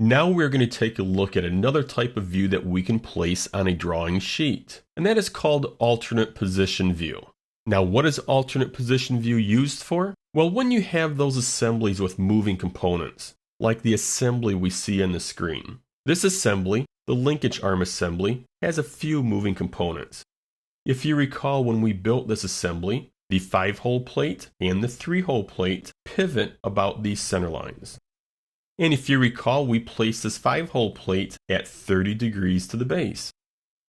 Now we're going to take a look at another type of view that we can place on a drawing sheet, and that is called alternate position view. Now, what is alternate position view used for? Well, when you have those assemblies with moving components, like the assembly we see on the screen. This assembly, the linkage arm assembly, has a few moving components. If you recall, when we built this assembly, the 5-hole plate and the 3-hole plate pivot about these center lines. And if you recall, we placed this 5-hole plate at 30 degrees to the base.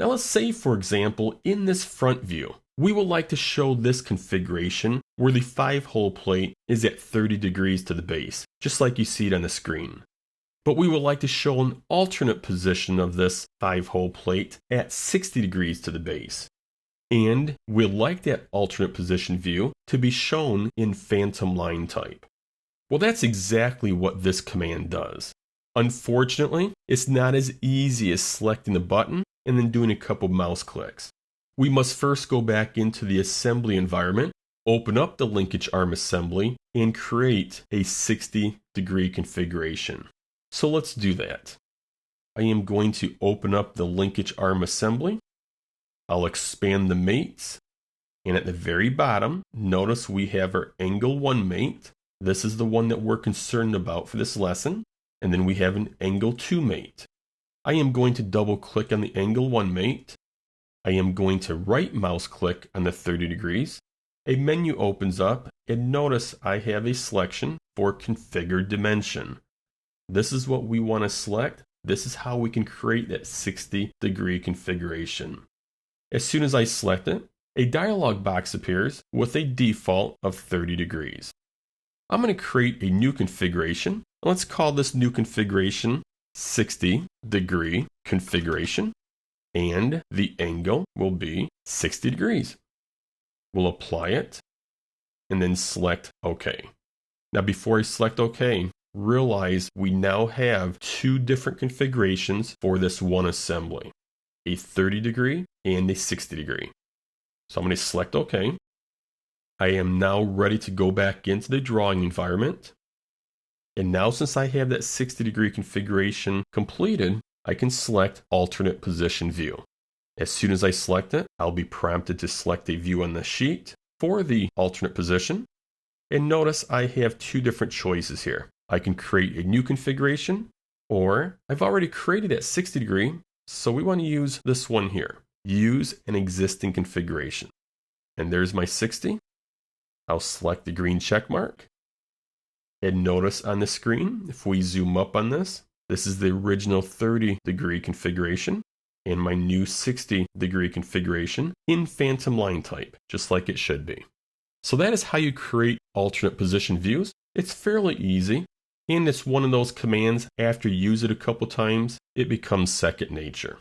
Now let's say, for example, in this front view, we would like to show this configuration where the 5-hole plate is at 30 degrees to the base, just like you see it on the screen. But we would like to show an alternate position of this 5-hole plate at 60 degrees to the base. And we'd like that alternate position view to be shown in phantom line type. Well, that's exactly what this command does. Unfortunately, it's not as easy as selecting the button and then doing a couple mouse clicks. We must first go back into the assembly environment, open up the linkage arm assembly, and create a 60-degree configuration. So let's do that. I am going to open up the linkage arm assembly. I'll expand the mates, and at the very bottom, notice we have our angle 1 mate. This is the one that we're concerned about for this lesson. And then we have an angle 2 mate. I am going to double click on the angle 1 mate. I am going to right mouse click on the 30 degrees. A menu opens up, and notice I have a selection for configure dimension. This is what we want to select. This is how we can create that 60-degree configuration. As soon as I select it, a dialog box appears with a default of 30 degrees. I'm going to create a new configuration. Let's call this new configuration 60-degree configuration, and the angle will be 60 degrees. We'll apply it and then select OK. Now, before I select OK, realize we now have two different configurations for this one assembly, a 30-degree and a 60-degree. So I'm going to select OK. I am now ready to go back into the drawing environment. And now, since I have that 60-degree configuration completed, I can select alternate position view. As soon as I select it, I'll be prompted to select a view on the sheet for the alternate position. And notice I have two different choices here. I can create a new configuration, or I've already created at 60 degree, so we want to use this one here. Use an existing configuration. And there's my 60. I'll select the green check mark. And notice on the screen, if we zoom up on this, this is the original 30-degree configuration and my new 60-degree configuration in phantom line type, just like it should be. So that is how you create alternate position views. It's fairly easy, and it's one of those commands, after you use it a couple times, it becomes second nature.